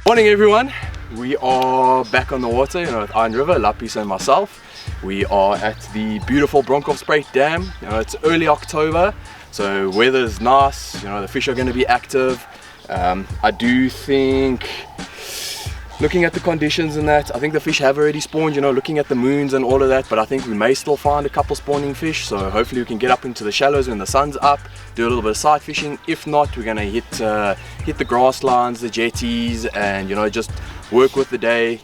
Morning everyone, we are back on the water, with Iron River, Lappies and myself. We are at the beautiful Bronkhorstspruit Dam. It's early October, so weather's nice, the fish are going to be active. I do think, looking at the conditions and that, I think the fish have already spawned, looking at the moons and all of that, but I think we may still find a couple spawning fish, so hopefully we can get up into the shallows when the sun's up, do a little bit of sight fishing. If not, we're going to hit the grass lines, the jetties, and just work with the day.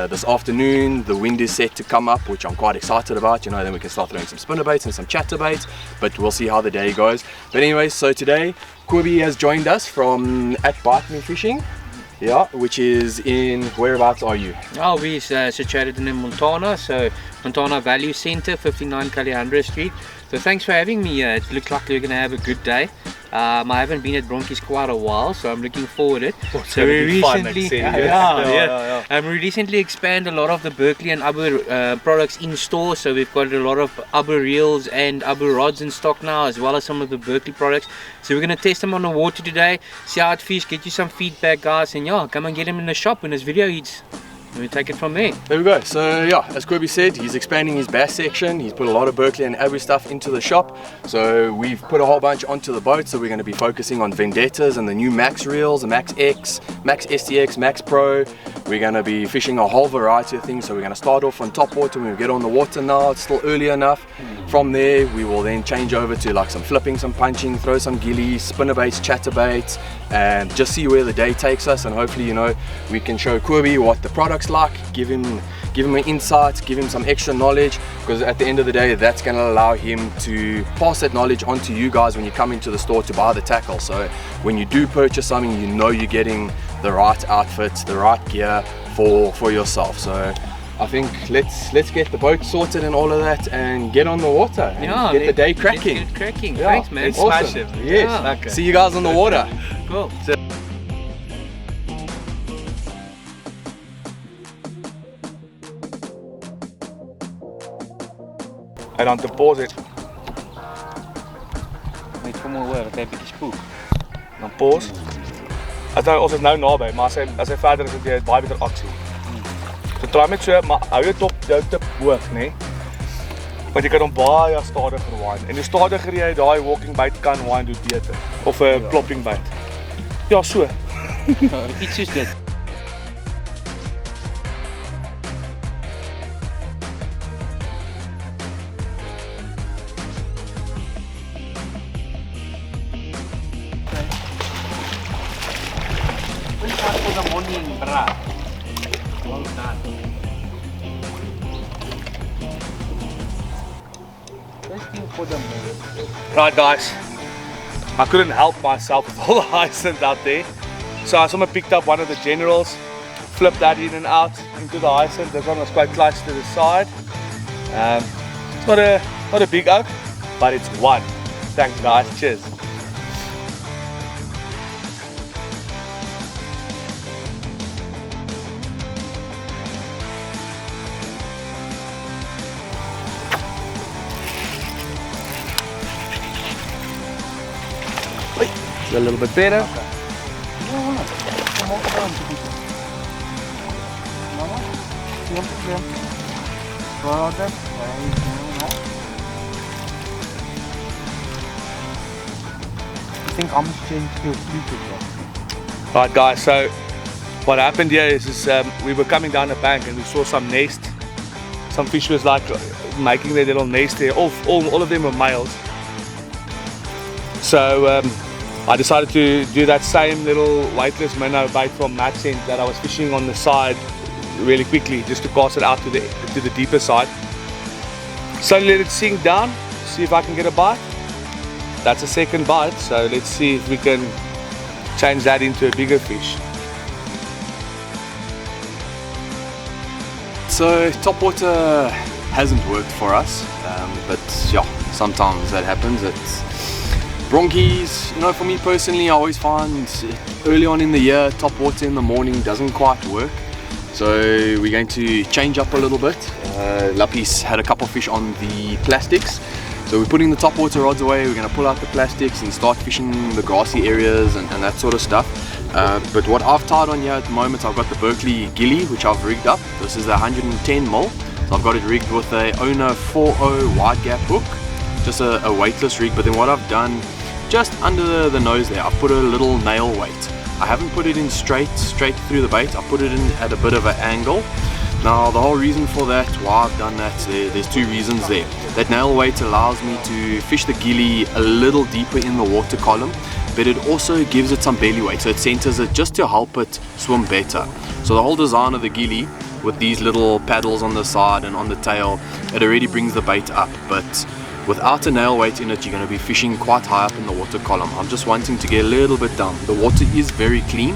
This afternoon the wind is set to come up, which I'm quite excited about, then we can start throwing some spinnerbaits and some chatterbaits, but we'll see how the day goes. But anyway, so today Kobie has joined us from at Bite Me Fishing. Yeah, which is in, whereabouts are you? Oh, we're situated in Montana, so Montana Value Center, 59 Kalihandra Street. So thanks for having me here. It looks like we're going to have a good day. I haven't been at Bronkies quite a while, so I'm looking forward to it. So we recently, we recently expanded a lot of the Berkeley and Abu products in store. So we've got a lot of Abu reels and Abu rods in stock now, as well as some of the Berkeley products. So we're going to test them on the water today, see how it fish, get you some feedback, guys, and yeah, come and get them in the shop when this video hits. We take it from there. There we go. So yeah, as Kobie said, he's expanding his bass section. He's put a lot of Berkeley and Abu stuff into the shop. So we've put a whole bunch onto the boat. So we're going to be focusing on Vendettas and the new Max reels, the Max X, Max STX, Max Pro. We're going to be fishing a whole variety of things. So we're going to start off on top water. When we get on the water now, it's still early enough. From there, we will then change over to like some flipping, some punching, throw some gillies, spinnerbaits, chatterbaits, and just see where the day takes us. And hopefully, we can show Kobie what the product's like, give him an insight, give him some extra knowledge, because at the end of the day, that's going to allow him to pass that knowledge on to you guys when you come into the store to buy the tackle. So when you do purchase something, you're getting the right outfits, the right gear for yourself. So I think let's get the boat sorted and all of that and get on the water and get the day cracking. Get cracking. Yeah. Thanks, man. It's awesome. Yes. Yeah. Okay. See you guys on the water. Cool. En dan deposit. Net kom maar hoor, dat heb bietjie spook. Dan pause. Ons is nou naby, maar as hy verder is, het jy baie beter aksie. So try met so, maar hou jou tip hoog, nee. Want jy kan hom baie stadiger wind. En hoe stadiger jy daai walking bait kan wind, hoe beter. Of 'n plopping bait. Ja, so. Iets soos dit. For the morning, brah. Well done. For the morning. Right guys, I couldn't help myself with all the hyacinth out there. So I someone picked up one of the generals, flipped that in and out into the hyacinth. This one was quite close to the side. It's not a big oak, but it's one. Thanks guys, cheers. A little bit better. Right guys, so what happened here is we were coming down the bank and we saw some nest. Some fish was like making their little nest there. All of them were males. So I decided to do that same little weightless minnow bait from Matt's end that I was fishing on the side really quickly, just to cast it out to the deeper side. So let it sink down, see if I can get a bite. That's a second bite, so let's see if we can change that into a bigger fish. So topwater hasn't worked for us, but yeah, sometimes that happens. It's Bronkies, for me personally, I always find early on in the year, top water in the morning doesn't quite work. So we're going to change up a little bit. Lappies had a couple fish on the plastics. So we're putting the top water rods away, we're going to pull out the plastics and start fishing the grassy areas and that sort of stuff. But what I've tied on here at the moment, I've got the Berkeley gilly, which I've rigged up. This is the 110mm. So I've got it rigged with a Owner 40 wide gap hook, just a weightless rig. But then what I've done, just under the nose there, I've put a little nail weight. I haven't put it in straight through the bait. I put it in at a bit of an angle. Now the whole reason for that, why I've done that, there's two reasons there. That nail weight allows me to fish the gilly a little deeper in the water column, but it also gives it some belly weight, so it centers it just to help it swim better. So the whole design of the gilly, with these little paddles on the side and on the tail, it already brings the bait up, but without a nail weight in it, you're going to be fishing quite high up in the water column. I'm just wanting to get a little bit down. The water is very clean,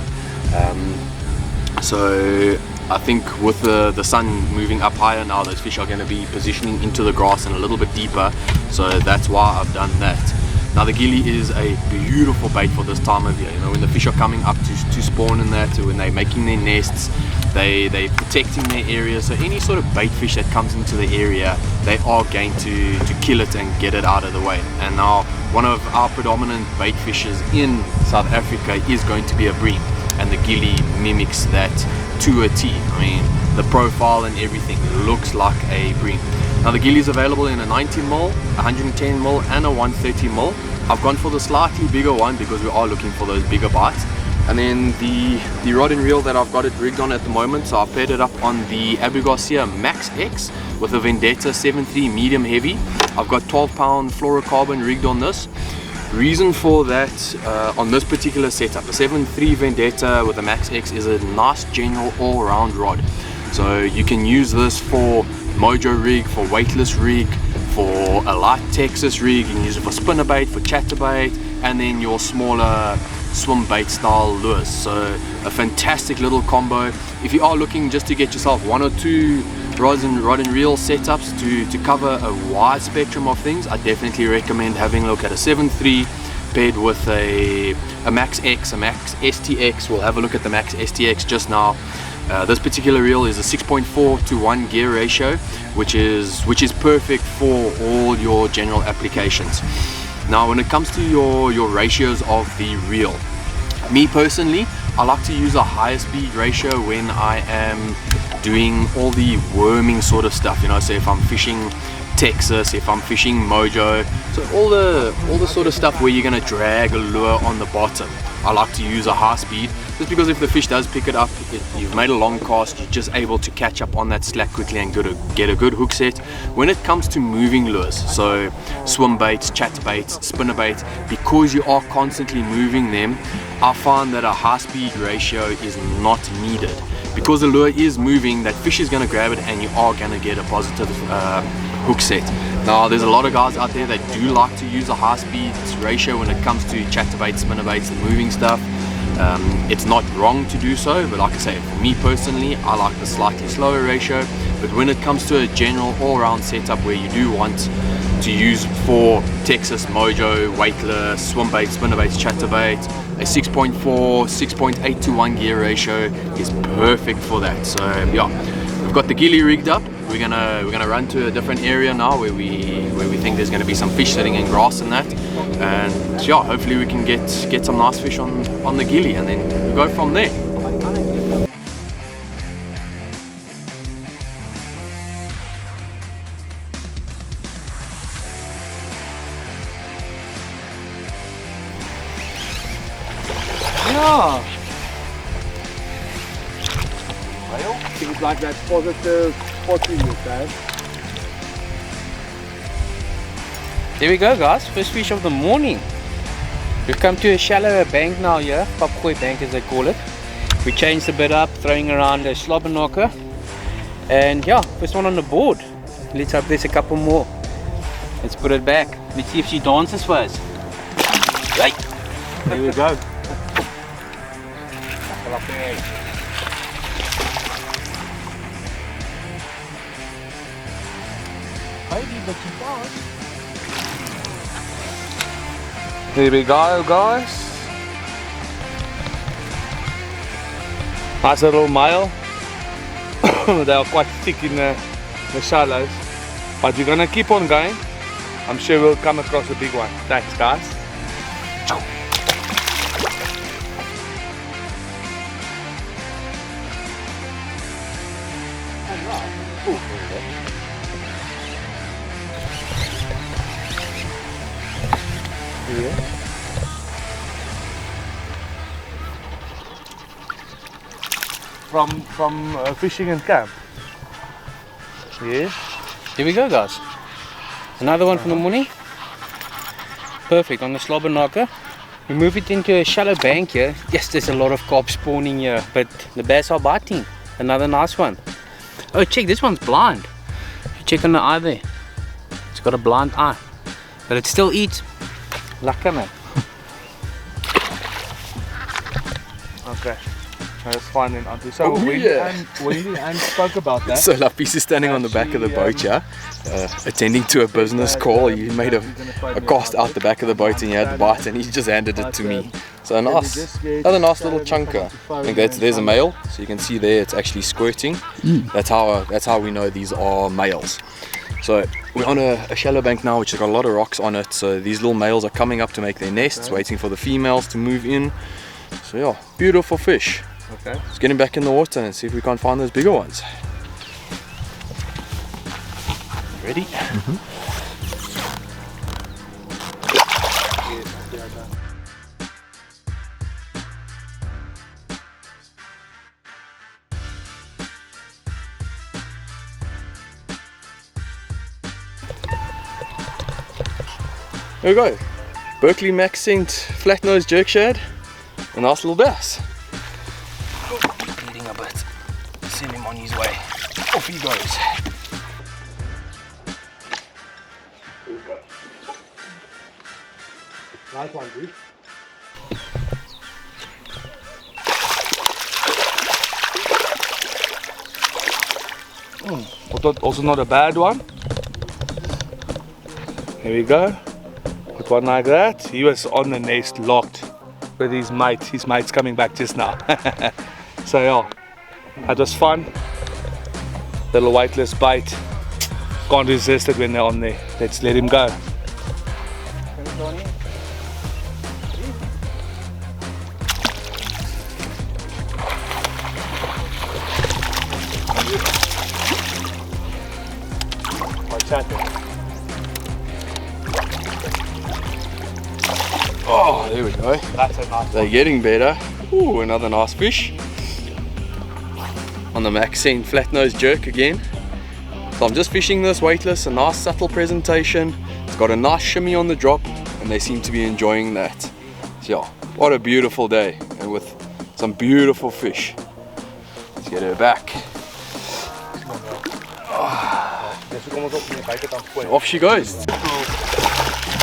so I think with the sun moving up higher now, those fish are going to be positioning into the grass and a little bit deeper, so that's why I've done that. Now the gilly is a beautiful bait for this time of year. You know, when the fish are coming up to spawn in that, when they're making their nests, they're protecting their area. So any sort of bait fish that comes into the area, they are going to kill it and get it out of the way. And now one of our predominant bait fishes in South Africa is going to be a bream, and the gilly mimics that to a T. I mean, the profile and everything looks like a bream. Now the gilly is available in a 90mm, 110mm and a 130mm. I've gone for the slightly bigger one because we are looking for those bigger bites. And then the rod and reel that I've got it rigged on at the moment, so I've paired it up on the Abu Garcia Max X with a Vendetta 7.3 medium heavy. I've got 12-pound fluorocarbon rigged on this. Reason for that, on this particular setup, the 7.3 Vendetta with the Max X is a nice general all-round rod. So you can use this for mojo rig, for weightless rig, for a light Texas rig. You can use it for spinnerbait, for chatterbait, and then your smaller swim bait style lures. So a fantastic little combo. If you are looking just to get yourself one or two rod and reel setups to cover a wide spectrum of things, I definitely recommend having a look at a 7.3 paired with a Max X, a Max STX. We'll have a look at the Max STX just now. This particular reel is a 6.4 to 1 gear ratio, which is perfect for all your general applications. Now when it comes to your ratios of the reel, me personally, I like to use a higher speed ratio when I am doing all the worming sort of stuff, you know. So if I'm fishing Texas, if I'm fishing mojo, so all the sort of stuff where you're going to drag a lure on the bottom, I like to use a high speed, just because if the fish does pick it up, you've made a long cast, you're just able to catch up on that slack quickly and get a good hook set. When it comes to moving lures, so swim baits, chatterbaits, spinnerbaits, because you are constantly moving them, I find that a high speed ratio is not needed. Because the lure is moving, that fish is going to grab it and you are going to get a positive hook set. Now there's a lot of guys out there that do like to use a high speed ratio when it comes to chatterbaits, spinnerbaits and moving stuff. It's not wrong to do so, but like I say, for me personally, I like the slightly slower ratio. But when it comes to a general all-round setup where you do want to use for Texas, mojo, weightless, swim bait, spinnerbaits, chatterbait, a 6.4, 6.8 to 1 gear ratio is perfect for that. So yeah, we've got the gilly rigged up. We're gonna run to a different area now where we think there's gonna be some fish sitting in grass and that, and yeah, hopefully we can get some nice fish on the gilly, and then we go from there. Yeah. Things like that positive spottiness, guys. There we go, guys, first fish of the morning. We've come to a shallower bank now here, Papgooi bank as they call it. We changed a bit up, throwing around a slobberknocker, and yeah, first one on the board. Let's hope there's a couple more. Let's put it back. Let's see if she dances for us. Right, there we go. Here we go, guys. Nice little male. They are quite thick in the shallows, but we're gonna keep on going. I'm sure we'll come across a big one. Thanks, guys. Yeah. From fishing in camp. Yeah. Here we go, guys. Another one from the morning. Perfect on the slobber knocker. We move it into a shallow bank here. Yes, there's a lot of carp spawning here, but the bass are biting. Another nice one. Oh, check, this one's blind. Check on the eye there. It's got a blind eye, but it still eats. Lekker, man. Okay. That's fine then, Auntie. So when Anne spoke about that. So Lapis is standing on the back of the boat, yeah, attending to a business call. He made a cast out the back of the boat and he had the bite and he just handed it to me. So another nice little chunker. I think there's a male, so you can see there it's actually squirting. That's how we know these are males. So we're on a shallow bank now which has got a lot of rocks on it. So these little males are coming up to make their nests, waiting for the females to move in. So yeah, beautiful fish. Okay. Let's get him back in the water and see if we can't find those bigger ones. Ready? Mm-hmm. There we go. Berkeley Max Scent flat nose jerk shad. A nice little bass. Bleeding a bit. Send him on his way. Off he goes. Nice one, dude. Also not a bad one. Here we go. Put one like that. He was on the nest locked with his mate. His mate's coming back just now. So yeah, that was fun. Little weightless bite. Can't resist it when they're on there. Let's let him go. Oh, there we go. That's a nice They're one. getting better. Ooh, another nice fish. On the Max Scent flat nose jerk again. So I'm just fishing this weightless, a nice subtle presentation. It's got a nice shimmy on the drop and they seem to be enjoying that. So yeah, what a beautiful day and with some beautiful fish. Let's get her back. Off she goes.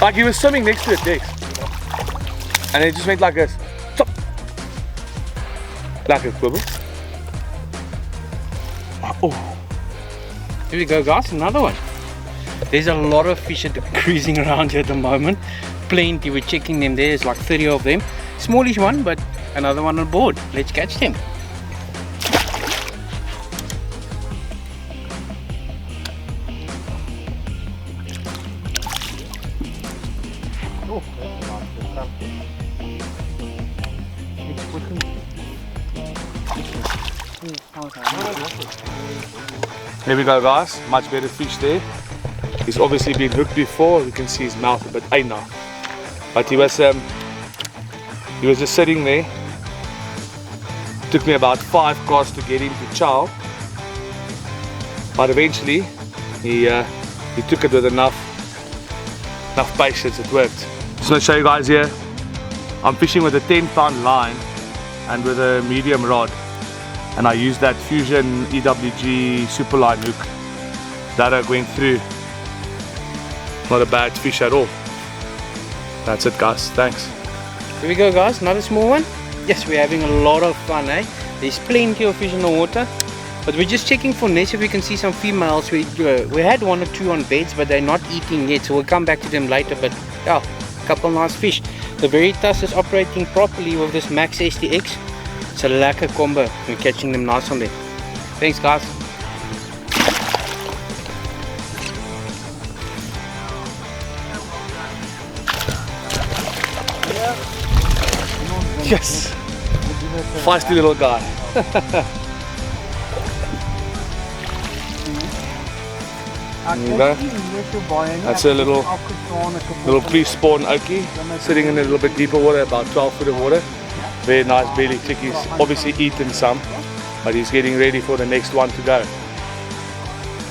Like he was swimming next to it, Dex. And it just went like this. Chop. Like a quiver. Oh. Here we go, guys, another one. There's a lot of fish cruising around here at the moment. Plenty, we're checking them. There's like 30 of them. Smallish one, but another one on board. Let's catch them. There we go, guys. Much better fish there. He's obviously been hooked before. You can see his mouth a bit now. But he was just sitting there. Took me about 5 casts to get him to chow. But eventually he took it with enough patience. It worked. Just want to show you guys here. I'm fishing with a 10-pound line and with a medium rod. And I used that Fusion EWG Superline hook that I went through. Not a bad fish at all. That's it, guys. Thanks. Here we go, guys. Another small one. Yes, we're having a lot of fun, eh? There's plenty of fish in the water, but we're just checking for nests if we can see some females. We had 1 or 2 on beds, but they're not eating yet, so we'll come back to them later. But yeah, a couple nice fish. The Veritas is operating properly with this Max STX. It's a lekker combo. We're catching them nice on there. Thanks, guys. Yes! Feisty little guy. There you go. That's a little pre-spawn oakie sitting in a little bit deeper water, about 12 foot of water. Very nice belly click. He's obviously eaten some, but he's getting ready for the next one to go.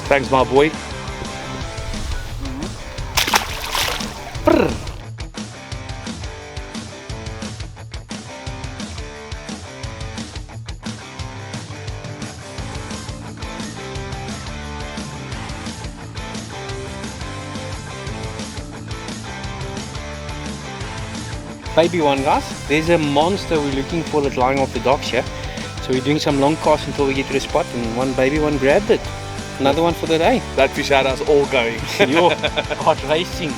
Thanks, my boy. Baby one, guys. There's a monster we're looking for that's lying off the docks here. So we're doing some long casts until we get to the spot, and one baby one grabbed it. Another one for the day. That fish had us all going. Yo, heart racing.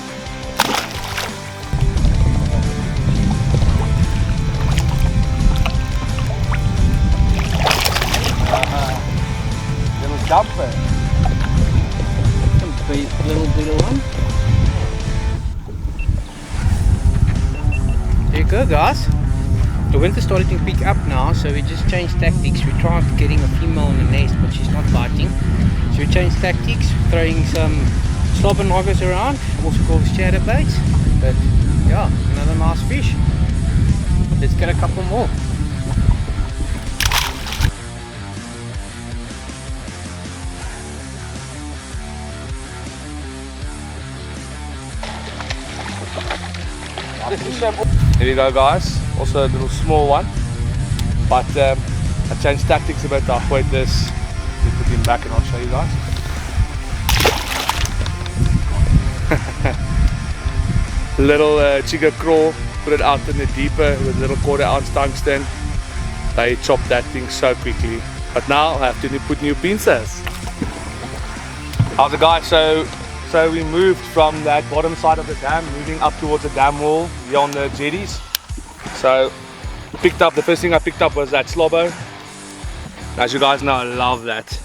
Little jumper. Some little one. There you go, guys. The winter's starting to pick up now, so we just changed tactics. We tried getting a female in the nest, but she's not biting. So we changed tactics, throwing some slobber noggers around, also called chatterbaits. But yeah, another nice fish. Let's get a couple more. Here you go, guys. Also a little small one, but I changed tactics a bit. I'll wait this. We put him back and I'll show you guys. Little chigga crawl. Put it out in the deeper with little 1/4 ounce tungsten. They chop that thing so quickly. But now I have to put new pincers. How's it, guys? So we moved from that bottom side of the dam, moving up towards the dam wall here on the jetties. So the first thing I picked up was that slobber. As you guys know, I love that.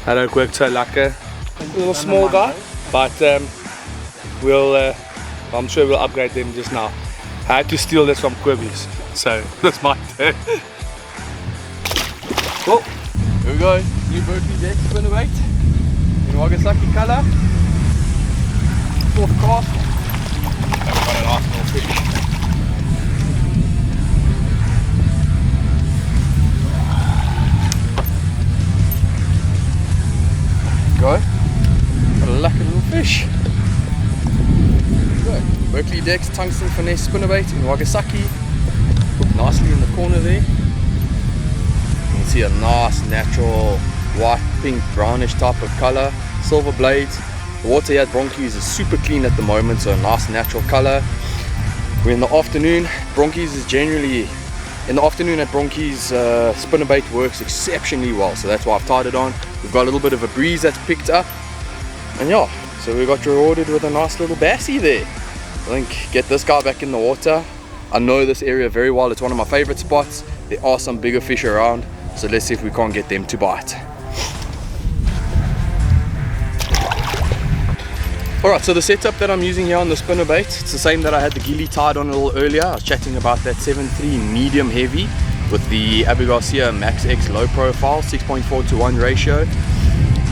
That ook worked so lekker. A little small guy, but I'm sure we'll upgrade them just now. I had to steal this from Kobie's, so that's my turn. Cool. Here we go. New Berkeley deck spinnerbait in Nagasaki color. Fourth cast. And we've got a nice little fish. Go. Got a lucky little fish. Go. Berkeley Decks tungsten finesse spinnerbait in Nagasaki. Hooked nicely in the corner there. You can see a nice natural white, pink, brownish type of color. Silver blades. The water here at Bronkhorst is super clean at the moment, so a nice natural color. We're in the afternoon. Bronkhorst is generally in the afternoon at Bronkhorst. Spinnerbait works exceptionally well, so that's why I've tied it on. We've got a little bit of a breeze that's picked up, and yeah, so we got rewarded with a nice little bassie there. I think get this guy back in the water. I know this area very well. It's one of my favorite spots. There are some bigger fish around, so let's see if we can't get them to bite. Alright, so the setup that I'm using here on the spinnerbait, it's the same that I had the gilly tied on a little earlier. I was chatting about that 7.3 medium heavy with the Abu Garcia Max X low profile, 6.4:1 ratio.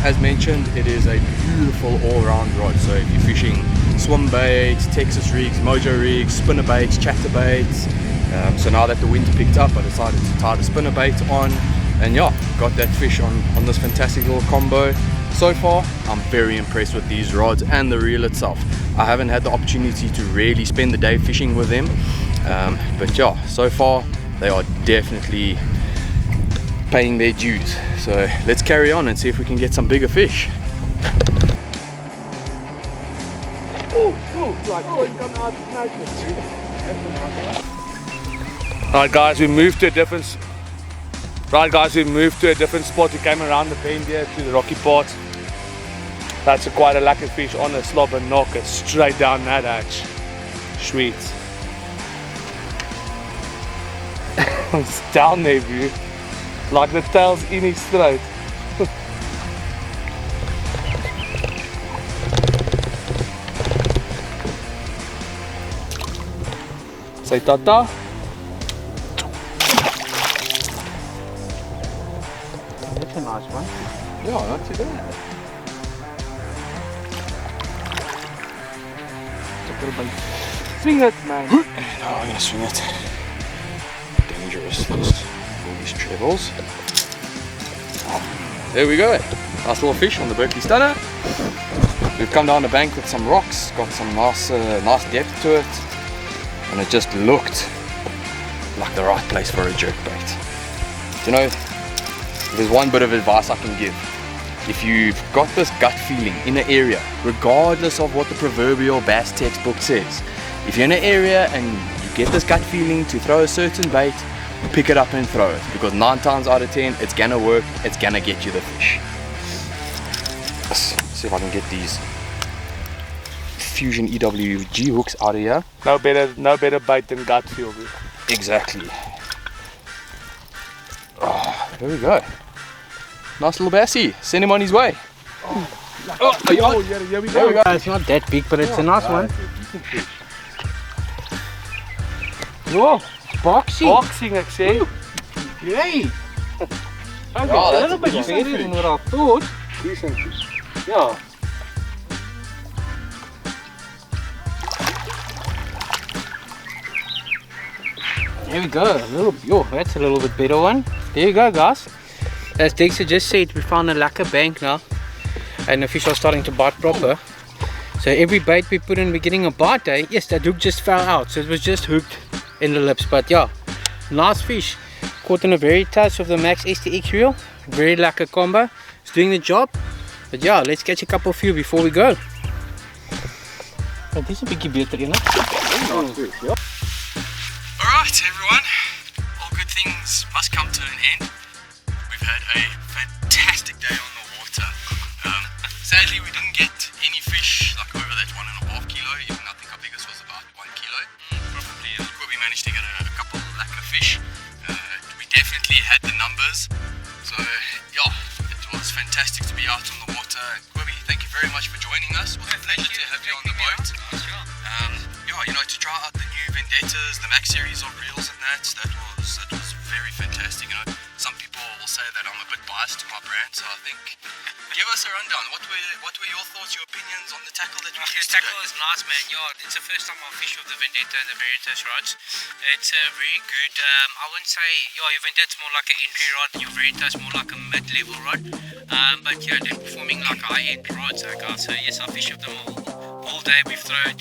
As mentioned, it is a beautiful all-round rod. So if you're fishing swim baits, Texas rigs, mojo rigs, spinnerbaits, chatterbaits. So now that the wind picked up, I decided to tie the spinnerbait on, and yeah, got that fish on this fantastic little combo. So far, I'm very impressed with these rods and the reel itself. I haven't had the opportunity to really spend the day fishing with them, but yeah, so far they are definitely paying their dues. So let's carry on and see if we can get some bigger fish. Right guys, we moved to a different spot. We came around the bend here to the rocky part. That's quite a lucky fish on a slobber knocker straight down that hatch. Sweet. It's down there, view. Like the tail's in his throat. Say tata. That's a nice one. Yeah, not too bad. Swing it, man. No, I'm gonna swing it. Dangerous, all these trebles. There we go. Nice little fish on the Berkeley Stunner. We've come down the bank with some rocks, got some nice depth to it, and it just looked like the right place for a jerkbait. You know, there's one bit of advice I can give. If you've got this gut feeling in an area, regardless of what the proverbial bass textbook says, if you're in an area and you get this gut feeling to throw a certain bait, pick it up and throw it, because 9 times out of 10 it's gonna work, it's gonna get you the fish. Let's see if I can get these Fusion EWG hooks out of here. No better bait than gut feel. Bro. Exactly. Oh, there we go. Nice little bassy. Send him on his way. Here we go. It's not that big, but it's a nice one. Whoa, boxing. Boxing, ek sê. Yay. Oh, A little bit better than what I thought. Decent fish. Yeah. There we go. That's a little bit better one. There you go, guys. As Dexter just said, we found a lacquer bank now, and the fish are starting to bite proper. So every bait we put in, we're getting a bite. Yes, that hook just fell out, so it was just hooked in the lips. But yeah, nice fish. Caught on a very touch of the Max STX reel. Very lacquer combo. It's doing the job. But yeah, let's catch a couple few before we go. But this is a biggie better, you know. Alright everyone, all good things must come to an end. We've had a fantastic day on the water. Sadly we didn't get any fish like over that 1.5 kilo, even I think our biggest was about 1 kilo. Probably Kobie managed to get a couple of lacquer fish. We definitely had the numbers, so yeah, it was fantastic to be out on the water. Kobie, thank you very much for joining us. It was a pleasure to have you on the boat. Yeah, you know, to try out the new Vendettas, the Max series of reels and that was very fantastic. You know, some people will say that I'm a bit biased to my brand, so I think give us a rundown. What were your thoughts, your opinions on the tackle that we used today? The tackle is nice, man. Yeah, it's the first time I fish with the Vendetta and the Veritas rods. It's very good. I wouldn't say, yeah, your Vendetta's more like an entry rod and your Veritas more like a mid-level rod. But yeah, they're performing like high-end rods, guys. So yes, I fish with them all day. We've thrown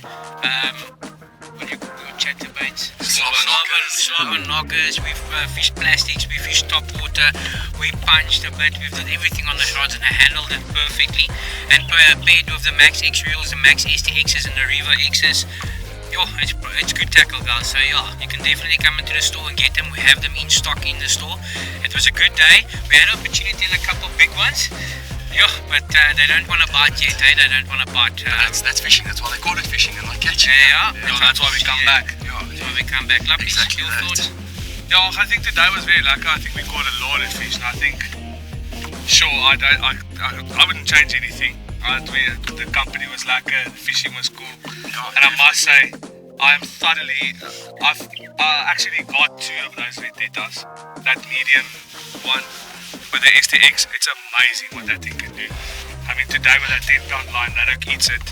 chatterbaits, slobber knockers, we've fished plastics, we fished top water, we punched a bit, we've done everything on the rods and I handled it perfectly. And paired with the Max X reels, the Max STXs and the Riva Xs, yo, it's good tackle, guys. So yeah, you can definitely come into the store and get them. We have them in stock in the store. It was a good day. We had an opportunity in a couple of big ones. Yeah, but they don't want to bite yet, They don't want to bite. That's fishing, that's why they call it fishing and not catching. Yeah, That's why we come back. That's why we come back. Lovely, Exactly your that. thoughts? Yeah, I think today was very lucky. I think we caught a lot of fish, and I think, sure, I wouldn't change anything. The company was lucky, the fishing was cool, and I must say, I've actually got 2 of those Vendettas, that medium one with the STX. It's amazing what that thing can do. I mean, today with that 10-pound line, that hook eats it,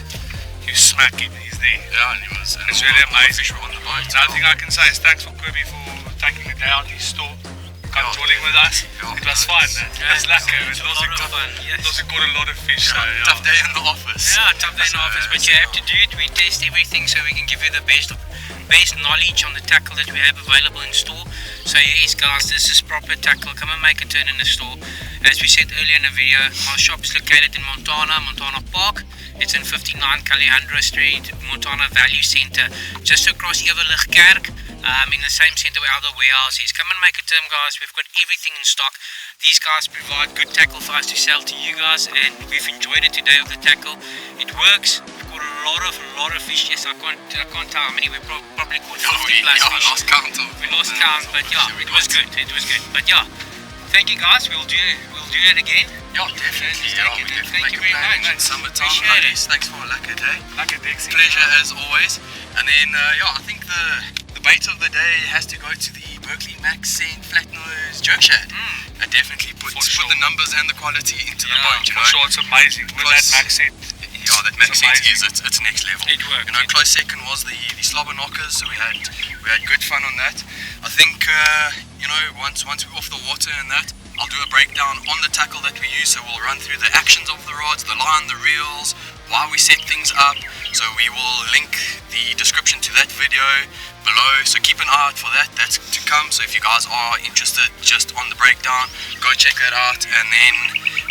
you smack him, he's there. Yeah, and It's really amazing. Fish were on the boat. Another thing I can say is thanks for Kobie for taking the day out his store, come drilling with us. It was fun. It was lekker. It was a lot of fun, yes. Also caught a lot of fish. So, Tough day in the office. Yeah, tough day in the office, but you have to do it. We test everything so we can give you the best knowledge on the tackle that we have available in store. So yes, guys, this is proper tackle. Come and make a turn in the store. As we said earlier in the video, our shop is located in Montana Park. It's in 59 Kalejandra Street, Montana Value Center, just across Ewerligkerk. In the same center where our warehouse is. Come and make a turn, guys. We've got everything in stock. These guys provide good tackle for us to sell to you guys, and we've enjoyed it today with the tackle. It works. We've got a lot of fish. Yes, I can't tell how many. We probably caught 50 plus fish. Lost count. We lost count, but yeah, it was good. But yeah, thank you, guys. We'll do it again. Yeah, definitely. Thank you very much. Summertime. Appreciate it. Thanks for a lucky day. Lucky Dixie. Pleasure as always. And then I think the bait of the day has to go to the Berkeley Max Scent Flat Nose Jerk Shad. It definitely puts sure. the numbers and the quality into the boat. For sure, it's amazing with that Max set. Yeah, that Max sent is it's next level. It worked. You know, close second was the slobber knockers, so we had good fun on that. I think you know, once we're off the water and that, I'll do a breakdown on the tackle that we use, so we'll run through the actions of the rods, the line, the reels, why we set things up. So we will link the description to that video below, so keep an eye out for that. That's to come. So if you guys are interested just on the breakdown, go check that out, and then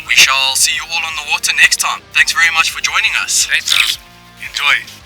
we shall see you all on the water next time. Thanks very much for joining us. Thanks. Enjoy.